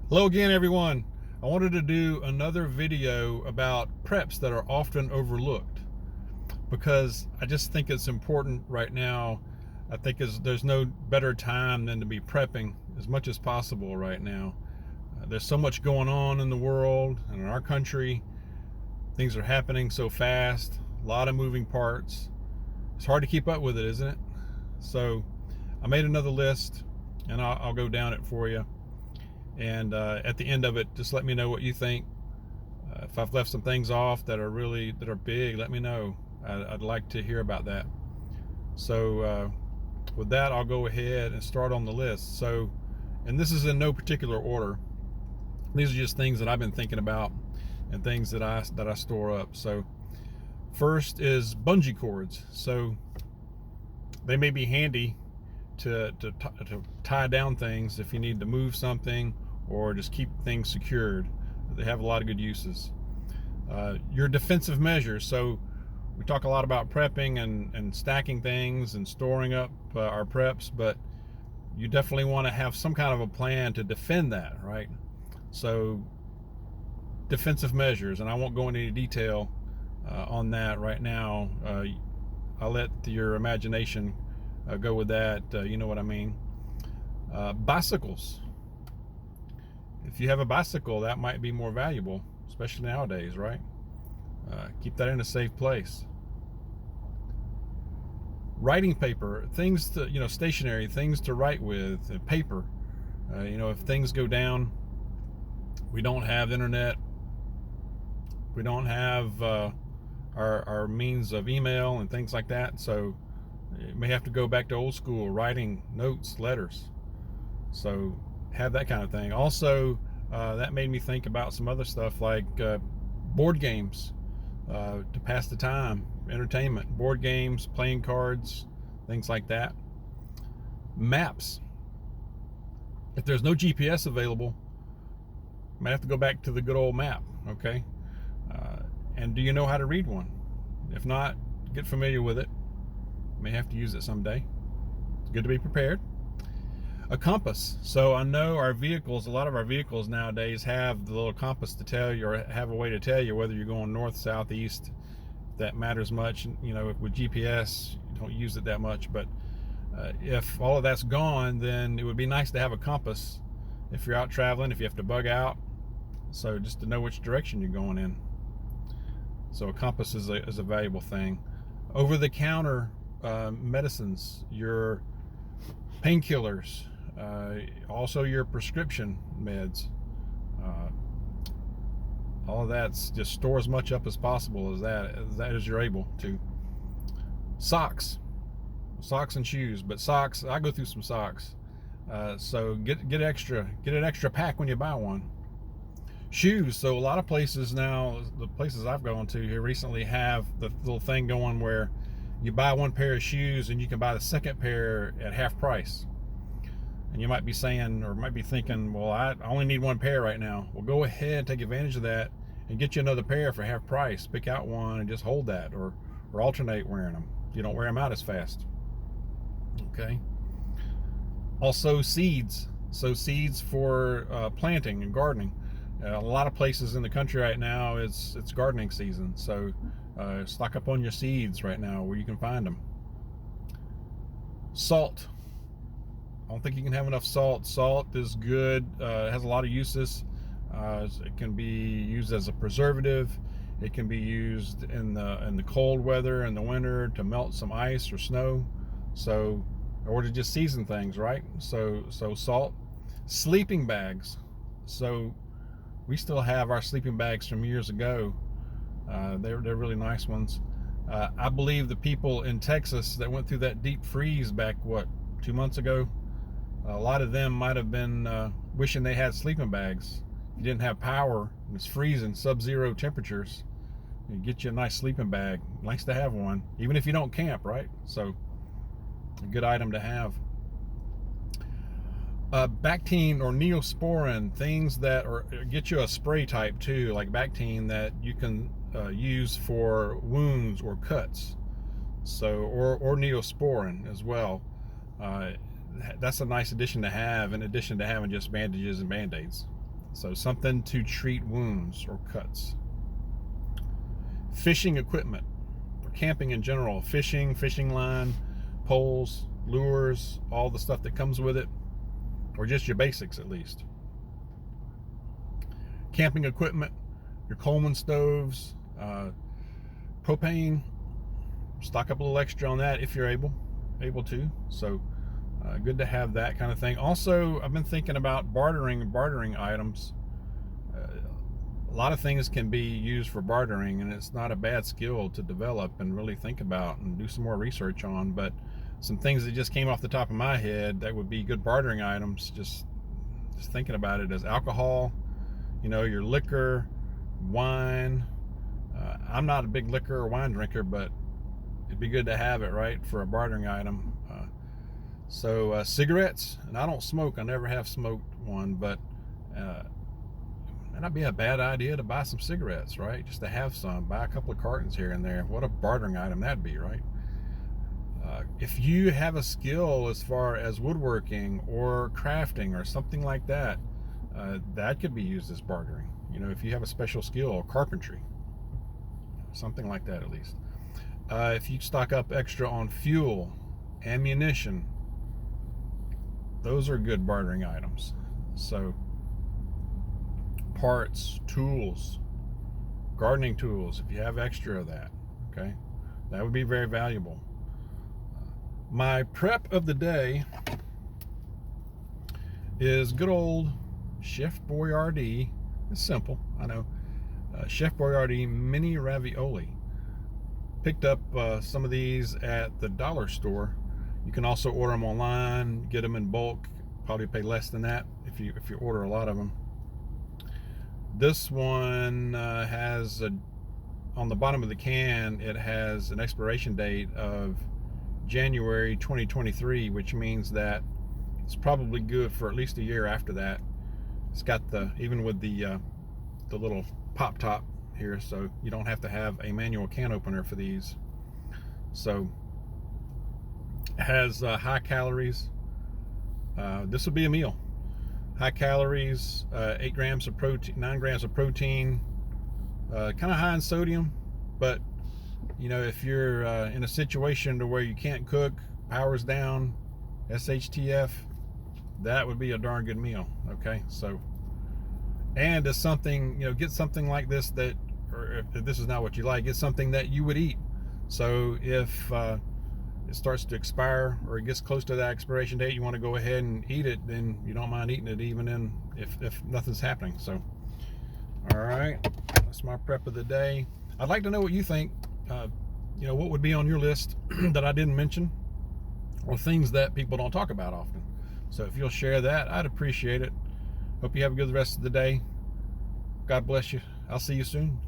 Hello again, everyone. I wanted to do another video about preps that are often overlooked because I just think it's important right now. I think there's no better time than to be prepping as much as possible right now. There's so much going on in the world and in our country. Things are happening so fast, a lot of moving parts. It's hard to keep up with it, isn't it? So I made another list and I'll go down it for you. And at the end of it, just let me know what you think. If I've left some things off that are big, let me know. I'd like to hear about that. So with that, I'll go ahead and start on the list. So, and this is in no particular order. These are just things that I've been thinking about and things that I store up. So first is bungee cords. So they may be handy to tie down things if you need to move something or just keep things secured. They have a lot of good uses. Your defensive measures. So we talk a lot about prepping and stacking things and storing up our preps, but you definitely want to have some kind of a plan to defend that, right? So defensive measures, and I won't go into any detail on that right now. I'll let your imagination go with that. You know what I mean. Bicycles. If you have a bicycle, that might be more valuable, especially nowadays, right? Keep that in a safe place. Writing paper, things to, stationary, things to write with, paper. If things go down, we don't have internet, we don't have our means of email and things like that, so you may have to go back to old school writing notes, letters. So have that kind of thing. Also, that made me think about some other stuff like board games to pass the time, entertainment, board games, playing cards, things like that. Maps. If there's no GPS available, you might have to go back to the good old map, okay? And do you know how to read one? If not, get familiar with it. You may have to use it someday. It's good to be prepared. A compass. So I know a lot of our vehicles nowadays have the little compass to tell you, or have a way to tell you whether you're going north, south, east. That matters much. With GPS, you don't use it that much, but if all of that's gone, then it would be nice to have a compass if you're out traveling, if you have to bug out. So just to know which direction you're going in. So a compass is a valuable thing. Over-the-counter medicines, your painkillers, also your prescription meds. All of that's just store as much up as possible as you're able to. Socks and shoes, but socks, I go through some socks. So get an extra pack when you buy one. Shoes. So a lot of places now, the places I've gone to here recently, have the little thing going where you buy one pair of shoes and you can buy the second pair at half price. And you might be saying, or might be thinking, well, I only need one pair right now. Well, go ahead and take advantage of that and get you another pair for half price. Pick out one and just hold that, or alternate wearing them. You don't wear them out as fast. Okay. Also seeds. So seeds for planting and gardening. A lot of places in the country right now, it's gardening season. So stock up on your seeds right now where you can find them. Salt. I don't think you can have enough salt. Salt is good. It has a lot of uses. It can be used as a preservative. It can be used in the cold weather in the winter to melt some ice or snow. So, or to just season things, right? So salt. Sleeping bags. So we still have our sleeping bags from years ago. They're really nice ones. I believe the people in Texas that went through that deep freeze back 2 months ago, a lot of them might have been wishing they had sleeping bags. If you didn't have power and it's freezing, sub-zero temperatures, you get you a nice sleeping bag. Nice to have one, even if you don't camp, right? So a good item to have. Bactine or Neosporin, things that get you a spray type too, like Bactine, that you can use for wounds or cuts. So or Neosporin as well. That's a nice addition to have, in addition to having just bandages and band-aids. So something to treat wounds or cuts. Fishing equipment, or camping in general. Fishing, fishing line, poles, lures, all the stuff that comes with it, or just your basics at least. Camping equipment, your Coleman stoves, propane, stock up a little extra on that if you're able to. So good to have that kind of thing. Also, I've been thinking about bartering items. A lot of things can be used for bartering, and it's not a bad skill to develop and really think about and do some more research on. But some things that just came off the top of my head that would be good bartering items, just thinking about it, as alcohol, your liquor, wine. I'm not a big liquor or wine drinker, but it'd be good to have it, right, for a bartering item. So cigarettes, and I don't smoke. I never have smoked one, but that'd be a bad idea to buy some cigarettes, right? Just to have some, buy a couple of cartons here and there. What a bartering item that'd be, right? If you have a skill as far as woodworking or crafting or something like that, that could be used as bartering. If you have a special skill, carpentry, something like that at least. If you stock up extra on fuel, ammunition, those are good bartering items. So parts, tools, gardening tools, if you have extra of that, okay, that would be very valuable. My prep of the day is good old Chef Boyardee. It's simple, I know. Chef Boyardee mini ravioli. Picked up some of these at the dollar store. You can also order them online, get them in bulk. Probably pay less than that if you order a lot of them. This one has on the bottom of the can, it has an expiration date of January 2023, which means that it's probably good for at least a year after that. It's got even with the little pop top here, so you don't have to have a manual can opener for these. So it has high calories. This would be a meal. High calories, 8 grams of protein, 9 grams of protein, kind of high in sodium, but if you're in a situation to where you can't cook, power's down, SHTF, that would be a darn good meal. Okay, so, and it's something, get something like this that, or if this is not what you like, it's something that you would eat. So if it starts to expire or it gets close to that expiration date, you want to go ahead and eat it, then you don't mind eating it even if nothing's happening. So, all right, that's my prep of the day. I'd like to know what you think. What would be on your list that I didn't mention, or things that people don't talk about often. So if you'll share that, I'd appreciate it. Hope you have a good rest of the day. God bless you. I'll see you soon.